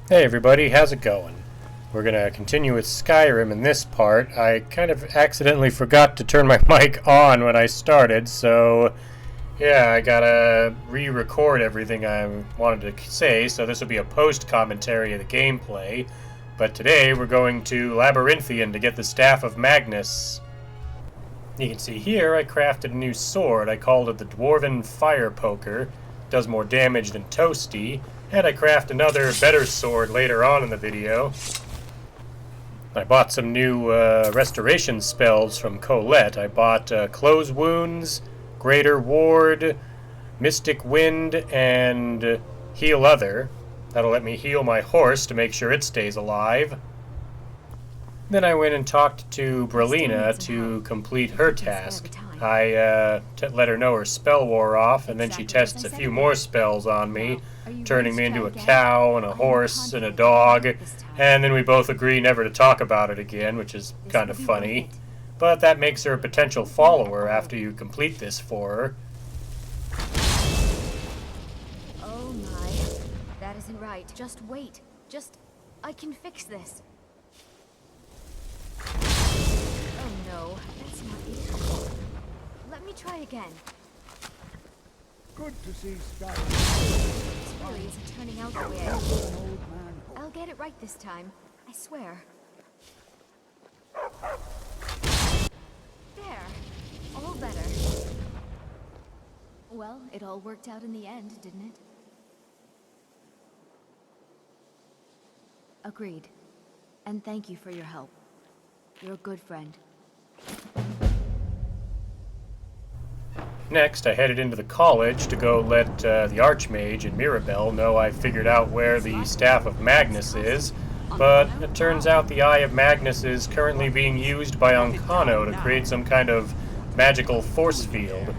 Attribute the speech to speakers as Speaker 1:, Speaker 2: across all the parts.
Speaker 1: Hey everybody, how's it going? We're gonna continue with Skyrim in this part. I kind of accidentally forgot to turn my mic on when I started, so yeah, I gotta re-record everything I wanted to say, so this will be a post-commentary of the gameplay. But today we're going to Labyrinthian to get the Staff of Magnus. You can see here I crafted a new sword. I called it the Dwarven Fire Poker. Does more damage than Toasty. And I craft another better sword later on in the video. I bought some new restoration spells from Colette. I bought Close Wounds, Greater Ward, Mystic Wind, and Heal Other. That'll let me heal my horse to make sure it stays alive. Then I went and talked to Brelina to complete her task. I let her know her spell wore off, and then she tests a few more spells on me, turning me into a cow and a horse and a dog, and then we both agree never to talk about it again, which is kind of funny. But that makes her a potential follower after you complete this for her.
Speaker 2: Oh my, that isn't right. Just wait. I can fix this. Oh no, that's not it. Let me try again.
Speaker 3: Good to see Skyrim.
Speaker 2: This really isn't turning out the way I hoped. I'll get it right this time. I swear. There. All better. Well, it all worked out in the end, didn't it? Agreed. And thank you for your help. You're a good friend.
Speaker 1: Next, I headed into the college to go let the Archmage and Mirabelle know I figured out where the Staff of Magnus is, but it turns out the Eye of Magnus is currently being used by Ancano to create some kind of magical force field.
Speaker 4: I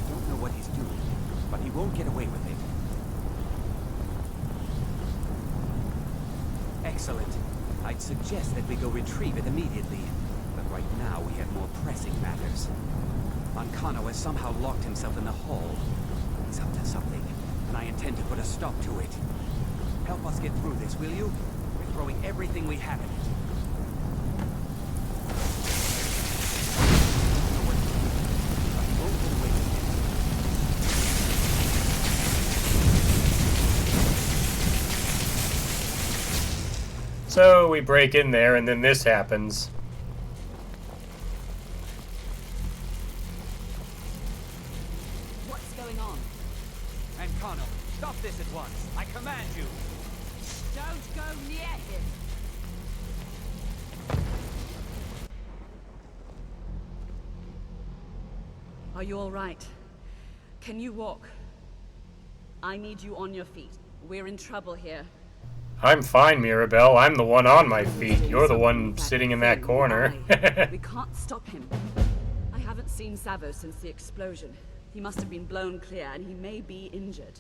Speaker 4: don't know what he's doing, but he won't get away with it. Excellent. I'd suggest that we go retrieve it immediately. But right now we have more pressing matters. Ancano has somehow locked himself in the hall. He's up to something, and I intend to put a stop to it. Help us get through this, will you? We're throwing everything we have at it.
Speaker 1: So we break in there, and then this happens.
Speaker 4: What's going on? Ancano, stop this at once. I command you. Don't go near him.
Speaker 5: Are you all right? Can you walk? I need you on your feet. We're in trouble here.
Speaker 1: I'm fine, Mirabelle. I'm the one on my feet. You're the one sitting in that corner.
Speaker 5: We can't stop him. I haven't seen Savo since the explosion. He must have been blown clear, and he may be injured.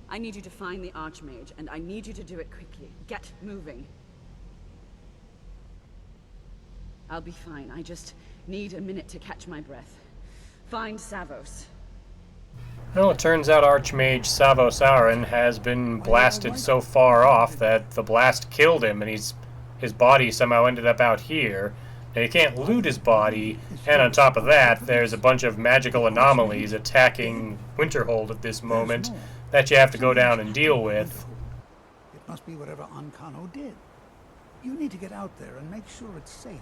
Speaker 5: I need you to find the Archmage, and I need you to do it quickly. Get moving. I'll be fine. I just need a minute to catch my breath. Find Savos.
Speaker 1: Well, it turns out Archmage Savos Aran has been blasted so far off that the blast killed him, and his body somehow ended up out here. Now, you can't loot his body, and on top of that, there's a bunch of magical anomalies attacking Winterhold at this moment that you have to go down and deal with.
Speaker 3: It must be whatever Ancano did. You need to get out there and make sure it's safe.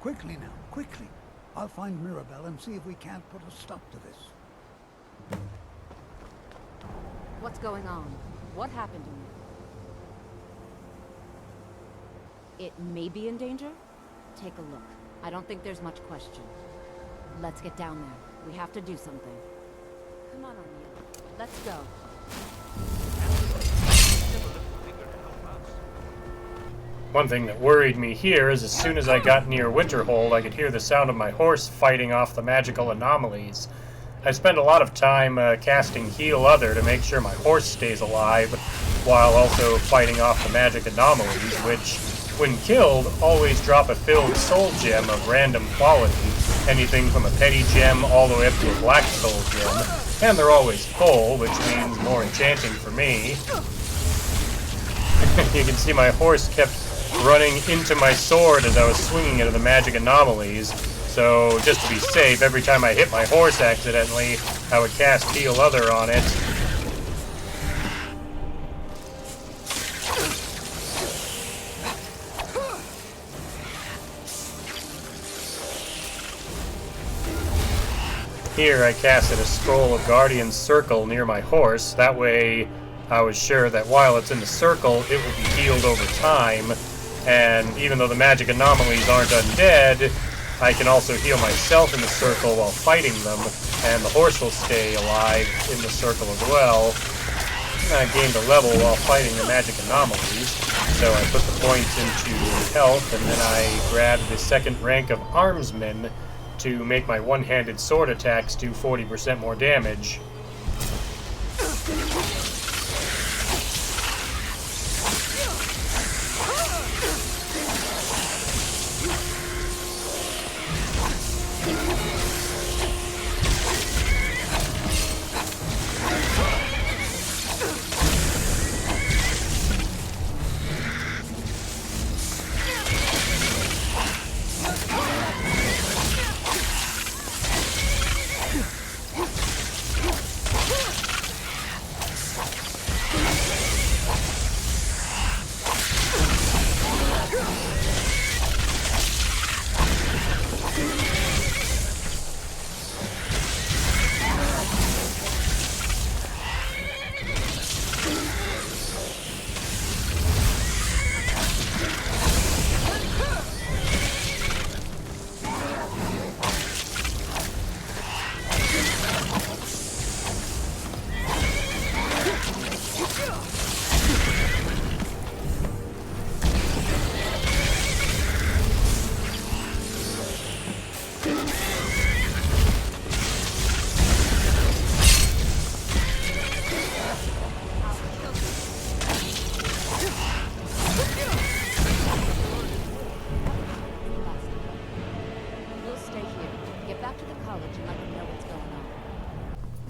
Speaker 3: Quickly now, quickly. I'll find Mirabelle and see if we can't put a stop to this.
Speaker 2: What's going on? What happened to me? It may be in danger? Take a look. I don't think there's much question. Let's get down there. We have to do something. Come on, Armia. Let's go.
Speaker 1: One thing that worried me here is as soon as I got near Winterhold, I could hear the sound of my horse fighting off the magical anomalies. I spend a lot of time casting Heal Other to make sure my horse stays alive, while also fighting off the magic anomalies, which, when killed, always drop a filled soul gem of random quality, anything from a petty gem all the way up to a black soul gem. And they're always full, which means more enchanting for me. You can see my horse kept running into my sword as I was swinging into the magic anomalies. So, just to be safe, every time I hit my horse accidentally, I would cast Heal Other on it. Here I casted a Scroll of Guardian's Circle near my horse. That way I was sure that while it's in the circle, it will be healed over time. And even though the magic anomalies aren't undead, I can also heal myself in the circle while fighting them, and the horse will stay alive in the circle as well. And I gained a level while fighting the magic anomalies, so I put the points into health, and then I grabbed the second rank of Armsman to make my one-handed sword attacks do 40% more damage.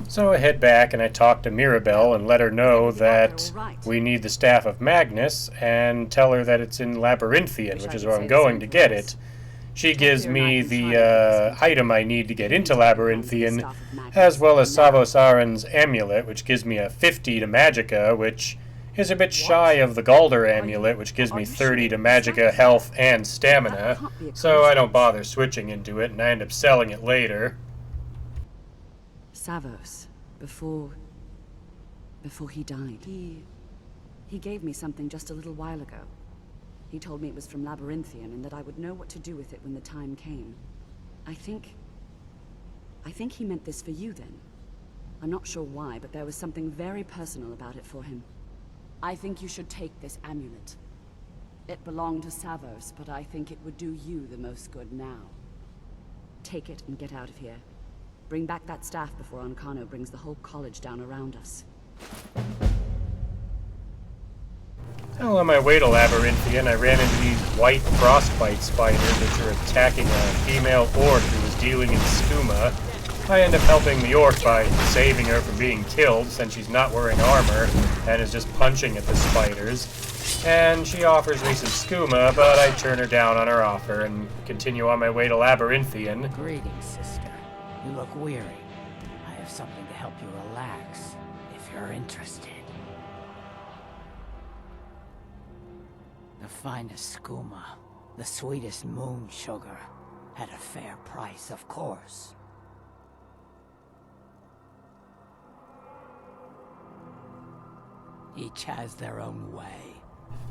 Speaker 1: So I head back and I talk to Mirabelle and let her know that we need the Staff of Magnus and tell her that it's in Labyrinthian, which is where I'm going to get it. She gives me the item I need to get into Labyrinthian, as well as Savos Aran's amulet, which gives me a 50 to Magicka, which is a bit shy of the Galder amulet, which gives me 30 to Magicka, health, and stamina, so I don't bother switching into it, and I end up selling it later.
Speaker 5: Savos, before he died, he gave me something just a little while ago. He told me it was from Labyrinthian and that I would know what to do with it when the time came. I think he meant this for you then. I'm not sure why, but there was something very personal about it for him. I think you should take this amulet. It belonged to Savos, but I think it would do you the most good now. Take it and get out of here. Bring back that staff before Ancano brings the whole college down around us.
Speaker 1: Well, on my way to Labyrinthian, I ran into these white frostbite spiders which are attacking a female orc who was dealing in skooma. I end up helping the orc by saving her from being killed since she's not wearing armor and is just punching at the spiders. And she offers me some skooma, but I turn her down on her offer and continue on my way to Labyrinthian.
Speaker 6: Greetings, sister. You look weary. I have something to help you relax, if you're interested. The finest skooma, the sweetest moon sugar, at a fair price, of course. Each has their own way.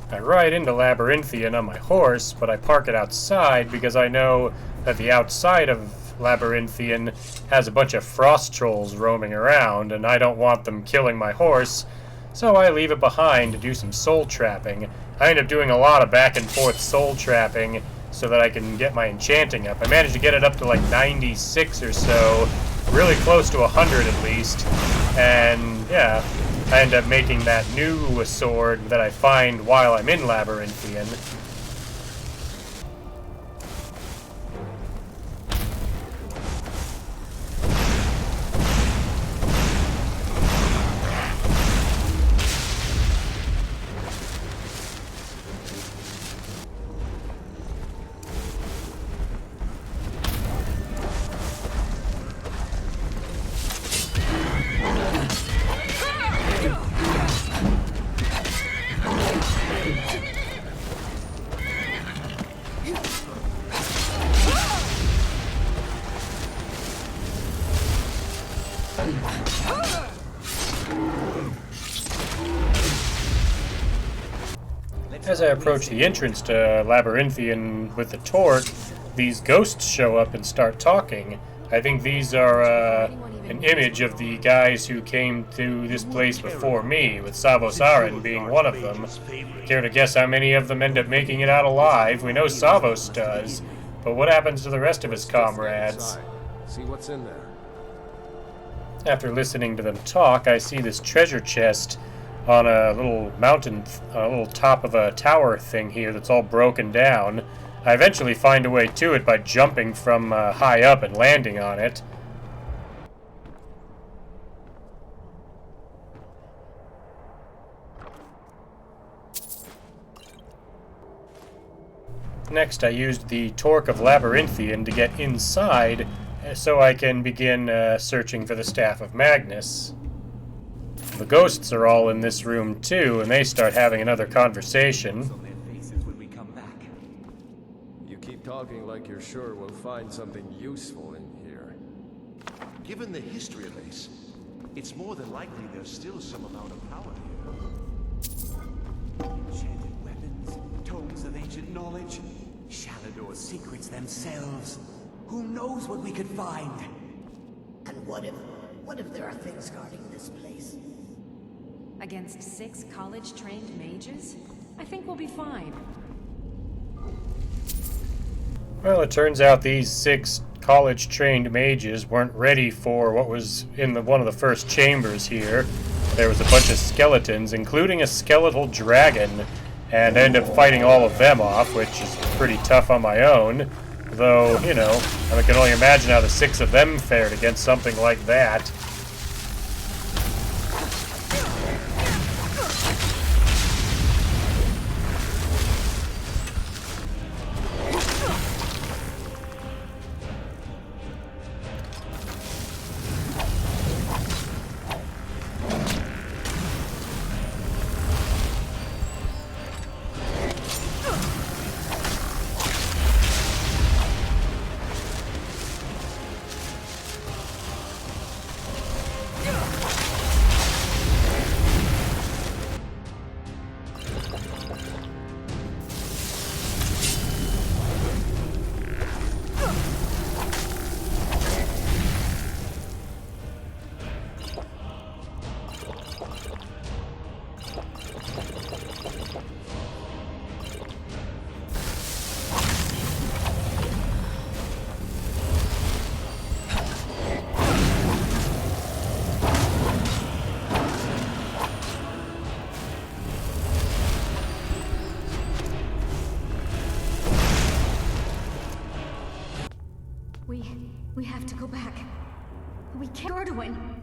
Speaker 1: I ride into Labyrinthian on my horse, but I park it outside because I know that the outside of Labyrinthian has a bunch of frost trolls roaming around, and I don't want them killing my horse, so I leave it behind to do some soul trapping. I end up doing a lot of back and forth soul trapping so that I can get my enchanting up. I managed to get it up to like 96 or so, really close to 100 at least, and yeah, I end up making that new sword that I find while I'm in Labyrinthian. As I approach the entrance to Labyrinthian with the torque, these ghosts show up and start talking. I think these are an image of the guys who came to this place before me, with Savos Aran being one of them. Care to guess how many of them end up making it out alive? We know Savos does, but what happens to the rest of his comrades?
Speaker 7: See what's in there.
Speaker 1: After listening to them talk, I see this treasure chest on a little mountain, a little top of a tower thing here that's all broken down. I eventually find a way to it by jumping from high up and landing on it. Next, I used the Torque of Labyrinthian to get inside so I can begin searching for the Staff of Magnus. The ghosts are all in this room too, and they start having another conversation.
Speaker 7: You keep talking like you're sure we'll find something useful in here.
Speaker 8: Given the history of Ace, it's more than likely there's still some amount of power here.
Speaker 4: Enchanted weapons, tomes of ancient knowledge, Shalador's secrets themselves. Who knows what we could find?
Speaker 6: And what if there are things guarding this place?
Speaker 2: Against 6 college-trained mages? I think we'll be fine.
Speaker 1: Well, it turns out these 6 college-trained mages weren't ready for what was in one of the first chambers here. There was a bunch of skeletons, including a skeletal dragon, and I ended up fighting all of them off, which is pretty tough on my own. Though, you know, I can only imagine how the 6 of them fared against something like that.
Speaker 2: We have to go back. We can't. Gordwin!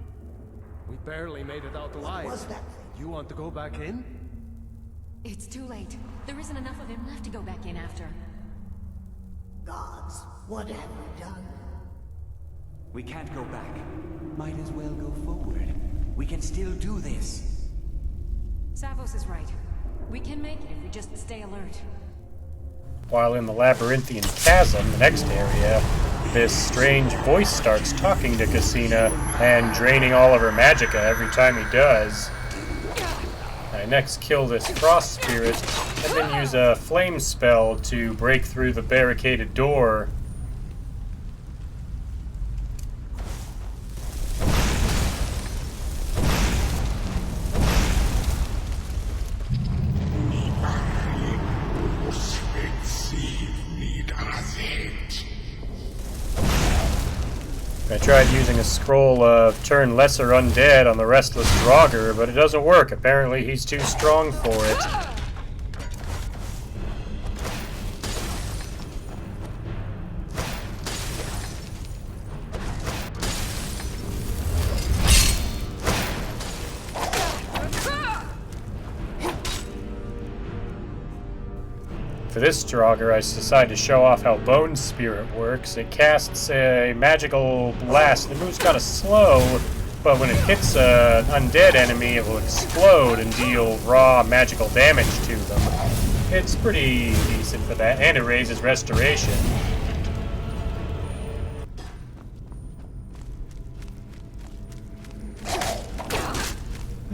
Speaker 7: We barely made it out alive.
Speaker 6: What was that?
Speaker 7: You want to go back in?
Speaker 2: It's too late. There isn't enough of him left to go back in after.
Speaker 6: Gods, what have we done?
Speaker 4: We can't go back. Might as well go forward. We can still do this.
Speaker 2: Savos is right. We can make it if we just stay alert.
Speaker 1: While in the Labyrinthian Chasm, the next area, this strange voice starts talking to Cousina and draining all of her magicka every time he does. I next kill this frost spirit and then use a flame spell to break through the barricaded door. I tried using a scroll of Turn Lesser Undead on the Restless Draugr, but it doesn't work. Apparently he's too strong for it. For this Draugr, I decided to show off how Bone Spirit works. It casts a magical blast. The move's kind of slow, but when it hits an undead enemy, it will explode and deal raw magical damage to them. It's pretty decent for that, and it raises restoration.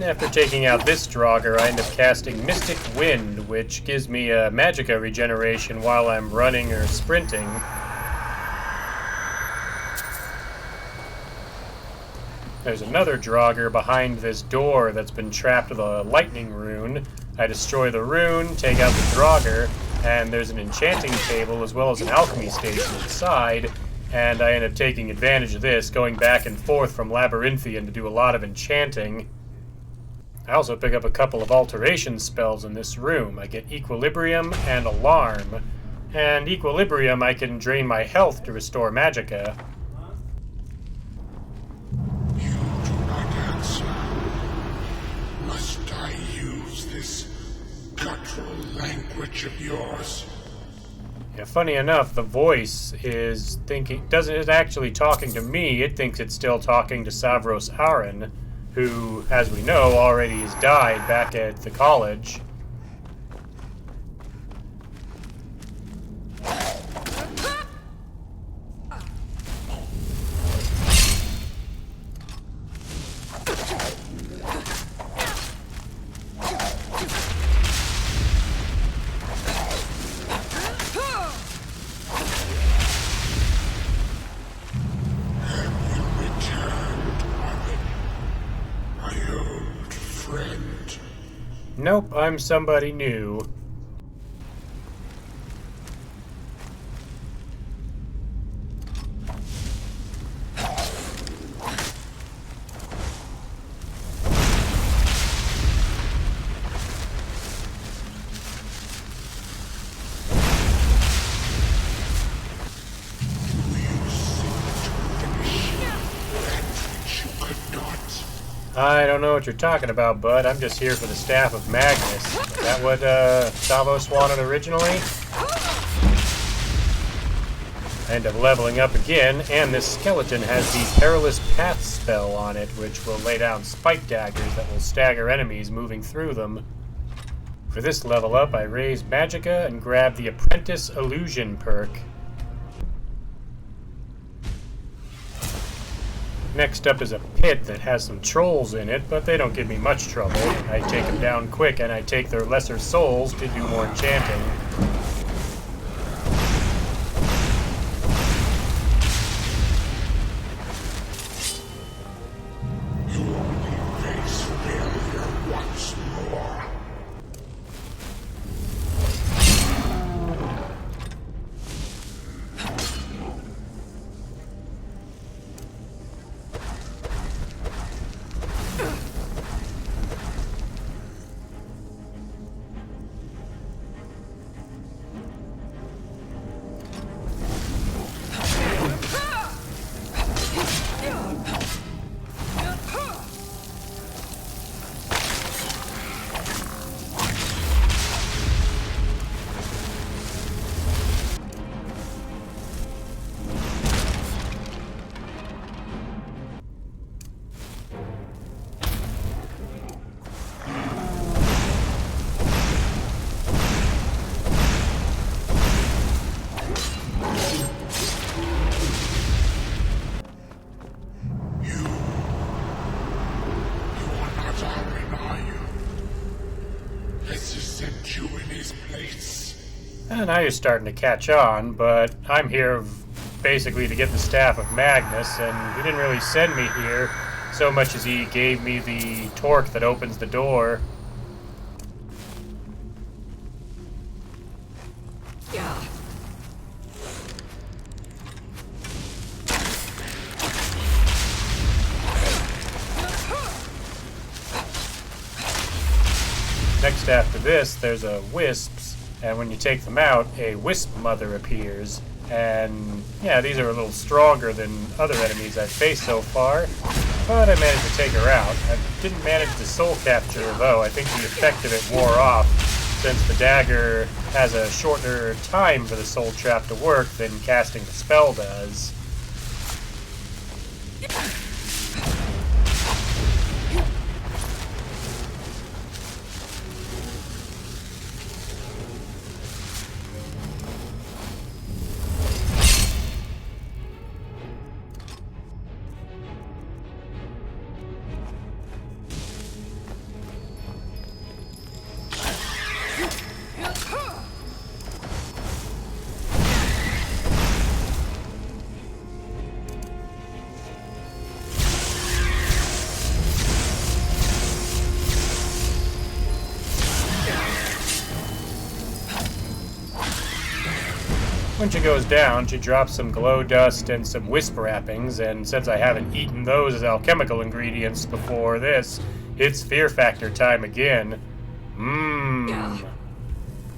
Speaker 1: After taking out this Draugr, I end up casting Mystic Wind, which gives me a magicka regeneration while I'm running or sprinting. There's another Draugr behind this door that's been trapped with a lightning rune. I destroy the rune, take out the Draugr, and there's an enchanting table as well as an alchemy station inside, and I end up taking advantage of this, going back and forth from Labyrinthian to do a lot of enchanting. I also pick up a couple of alteration spells in this room. I get Equilibrium and Alarm. And Equilibrium, I can drain my health to restore magicka.
Speaker 9: You do not answer. Must I use this guttural language of yours?
Speaker 1: Yeah, funny enough, the voice is isn't actually talking to me. It thinks it's still talking to Savros Aren, who, as we know, already has died back at the college. Nope, I'm somebody new. I don't know what you're talking about, bud. I'm just here for the Staff of Magnus. Is that what Savos wanted originally? I end up leveling up again, and this skeleton has the Perilous Path spell on it, which will lay down spike daggers that will stagger enemies moving through them. For this level up, I raise magicka and grab the Apprentice Illusion perk. Next up is a pit that has some trolls in it, but they don't give me much trouble. I take them down quick, and I take their lesser souls to do more enchanting.
Speaker 9: You only face failure once more.
Speaker 1: Now you're starting to catch on, but I'm here basically to get the Staff of Magnus, and he didn't really send me here so much as he gave me the torque that opens the door. Next after this, there's a wisps, and when you take them out, a wisp mother appears. And yeah, these are a little stronger than other enemies I've faced so far, but I managed to take her out. I didn't manage to soul capture her though. I think the effect of it wore off, since the dagger has a shorter time for the soul trap to work than casting the spell does. When she goes down, she drops some glow dust and some wisp wrappings, and since I haven't eaten those as alchemical ingredients before this, it's fear factor time again. Mmm.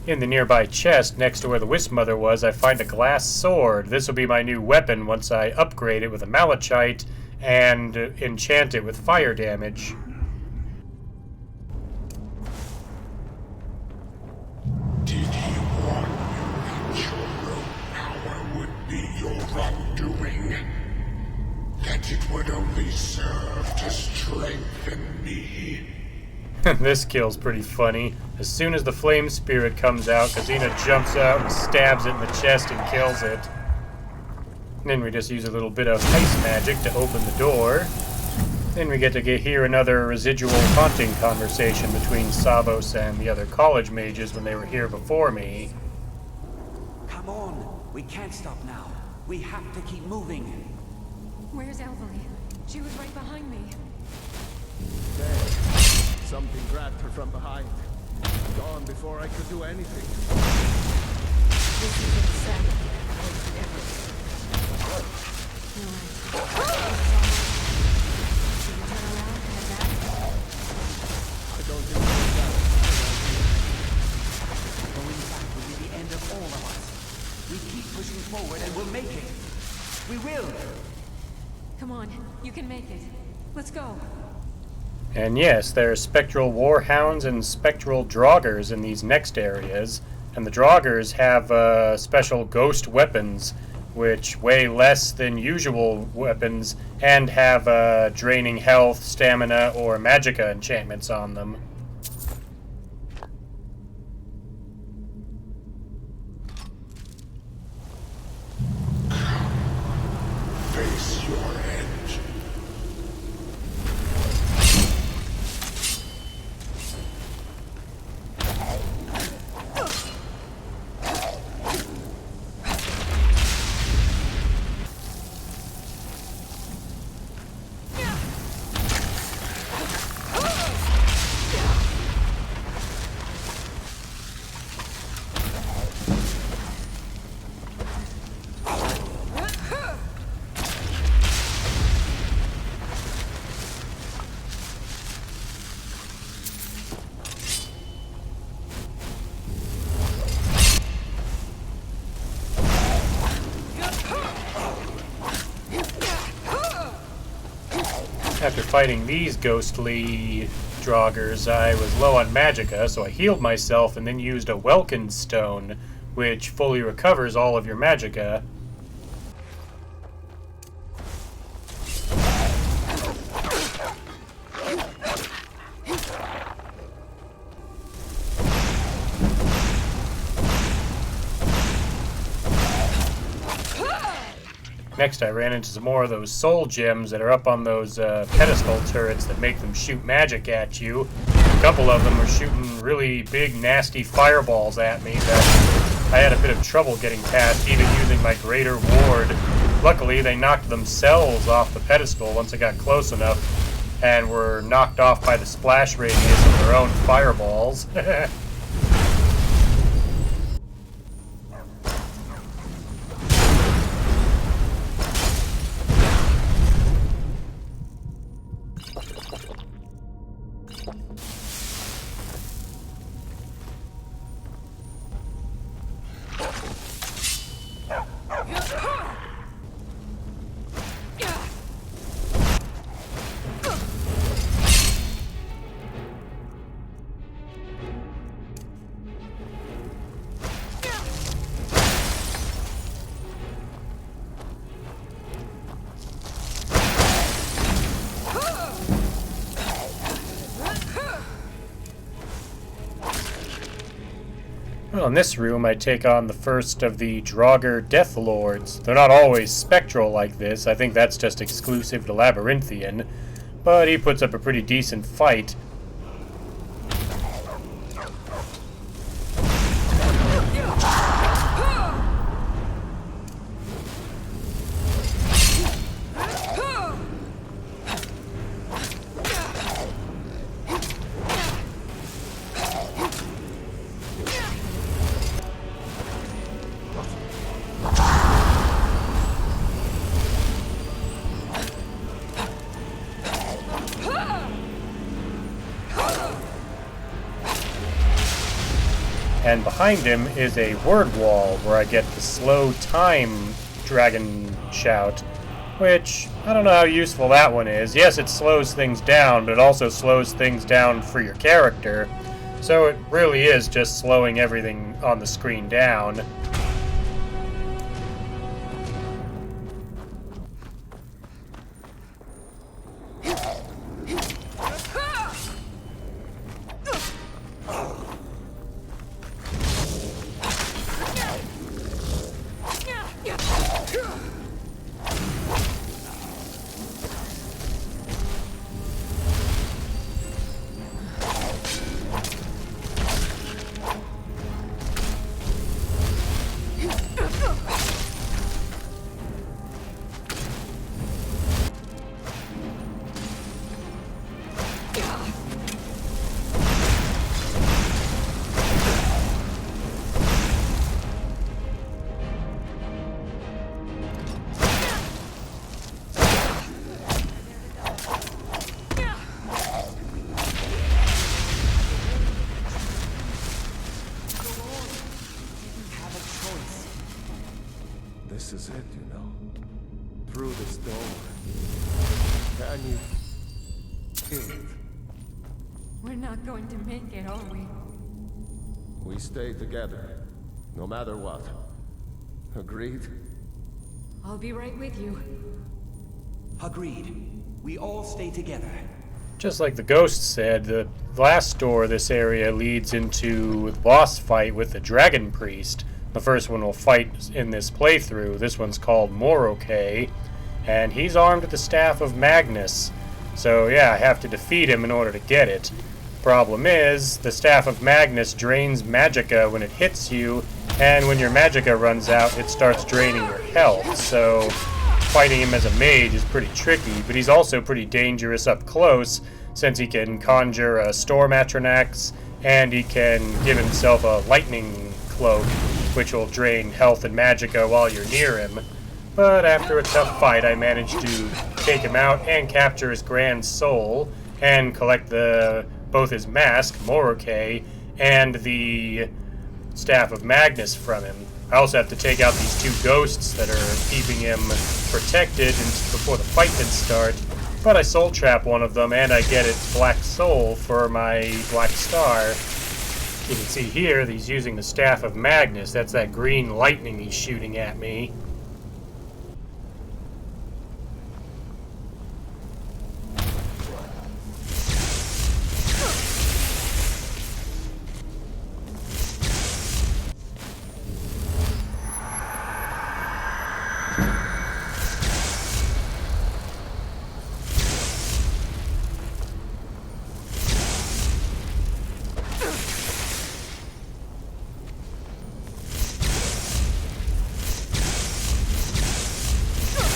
Speaker 1: In the nearby chest, next to where the Wisp Mother was, I find a glass sword. This will be my new weapon once I upgrade it with a malachite and enchant it with fire damage.
Speaker 9: Did he warn you that your root power would be your undoing? That it would only serve to strengthen me?
Speaker 1: This kill's pretty funny. As soon as the flame spirit comes out, Cousina jumps out and stabs it in the chest and kills it. Then we just use a little bit of ice magic to open the door. Then we get to hear another residual haunting conversation between Savos and the other college mages when they were here before me.
Speaker 4: Come on! We can't stop now. We have to keep moving.
Speaker 10: Where's Elvery? She was right behind me.
Speaker 7: There. Something grabbed her from behind. Gone before I could do anything.
Speaker 10: This is insanity. Should we turn around and head back?
Speaker 7: I don't think we'll that.
Speaker 4: Going back will be the end of all of us. We keep pushing forward and we'll make it. We will!
Speaker 10: Come on, you can make it. Let's go.
Speaker 1: And yes, there are spectral warhounds and spectral draugrs in these next areas, and the draugrs have special ghost weapons, which weigh less than usual weapons, and have draining health, stamina, or magicka enchantments on them.
Speaker 9: Face your end.
Speaker 1: After fighting these ghostly draugrs, I was low on magicka, so I healed myself and then used a Welkin Stone, which fully recovers all of your magicka. Next, I ran into some more of those soul gems that are up on those pedestal turrets that make them shoot magic at you. A couple of them were shooting really big, nasty fireballs at me that I had a bit of trouble getting past, even using my greater ward. Luckily, they knocked themselves off the pedestal once I got close enough, and were knocked off by the splash radius of their own fireballs. Well, in this room, I take on the first of the Draugr Death Lords. They're not always spectral like this. I think that's just exclusive to Labyrinthian. But he puts up a pretty decent fight. and behind him is a word wall where I get the slow time dragon shout, which I don't know how useful that one is. Yes, it slows things down, but it also slows things down for your character, so it really is just slowing everything on the screen down.
Speaker 7: This is it, you know. Through this door. Can you kill it?
Speaker 10: We're not going to make it, are we?
Speaker 7: We stay together, no matter what. Agreed?
Speaker 10: I'll be right with you.
Speaker 4: Agreed. We all stay together.
Speaker 1: Just like the ghost said, the last door this area leads into the boss fight with the Dragon Priest. The first one we'll fight in this playthrough. This one's called Moroke, and he's armed with the Staff of Magnus. So yeah, I have to defeat him in order to get it. Problem is, the Staff of Magnus drains magicka when it hits you, and when your magicka runs out, it starts draining your health. So fighting him as a mage is pretty tricky, but he's also pretty dangerous up close, since he can conjure a Storm Atronax, and he can give himself a Lightning Cloak, which will drain health and magicka while you're near him. But after a tough fight, I managed to take him out and capture his Grand Soul, and collect both his mask, Moroke, and the Staff of Magnus from him. I also have to take out these two ghosts that are keeping him protected before the fight can start, but I soul trap one of them and I get its Black Soul for my Black Star. You can see here that he's using the Staff of Magnus. That's that green lightning he's shooting at me.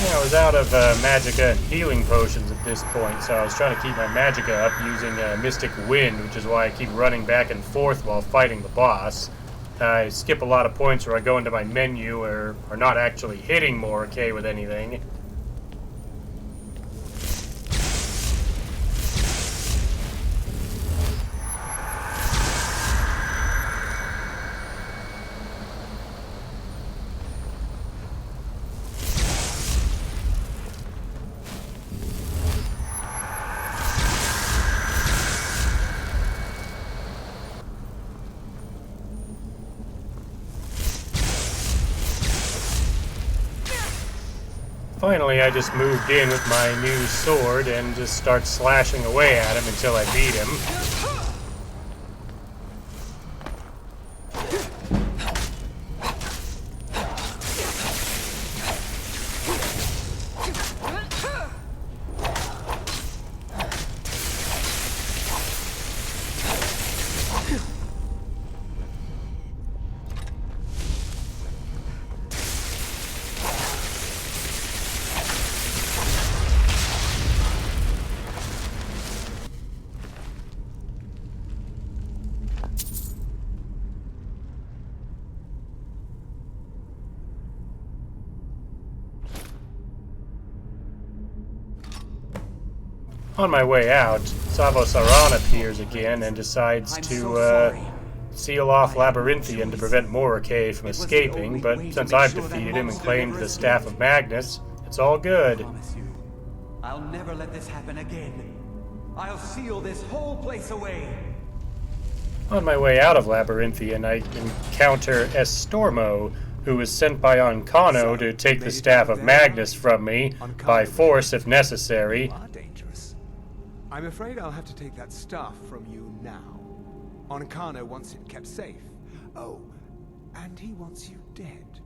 Speaker 1: I was out of magicka and healing potions at this point, so I was trying to keep my magicka up using Mystic Wind, which is why I keep running back and forth while fighting the boss. I skip a lot of points where I go into my menu or are not actually hitting Moroke with anything. Finally, I just moved in with my new sword and just start slashing away at him until I beat him. On my way out, Savo Saran appears again and decides to seal off Labyrinthian to prevent Morricay from escaping, but since I've defeated him and claimed the Staff of Magnus, it's all good.
Speaker 4: I promise you, I'll never let this happen again. I'll seal this whole place away.
Speaker 1: On my way out of Labyrinthian, I encounter Estormo, who was sent by Ancano to take the Staff of Magnus from me, by force if necessary.
Speaker 11: You are dangerous. I'm afraid I'll have to take that staff from you now. Ancano wants it kept safe. Oh, and he wants you dead.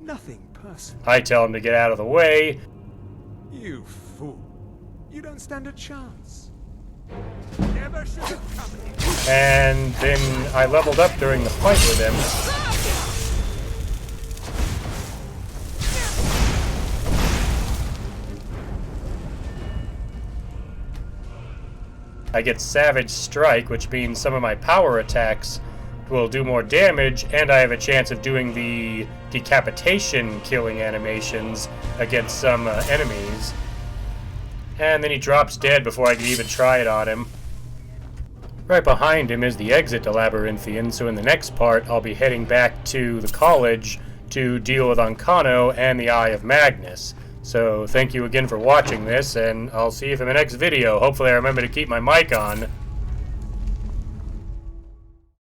Speaker 11: Nothing personal.
Speaker 1: I tell him to get out of the way.
Speaker 11: You fool. You don't stand a chance. Never should have come here.
Speaker 1: And then I leveled up during the fight with him. I get Savage Strike, which means some of my power attacks will do more damage, and I have a chance of doing the decapitation killing animations against some enemies. And then he drops dead before I can even try it on him. Right behind him is the exit to Labyrinthian, so in the next part I'll be heading back to the college to deal with Ancano and the Eye of Magnus. So thank you again for watching this, and I'll see you for the next video. Hopefully I remember to keep my mic on.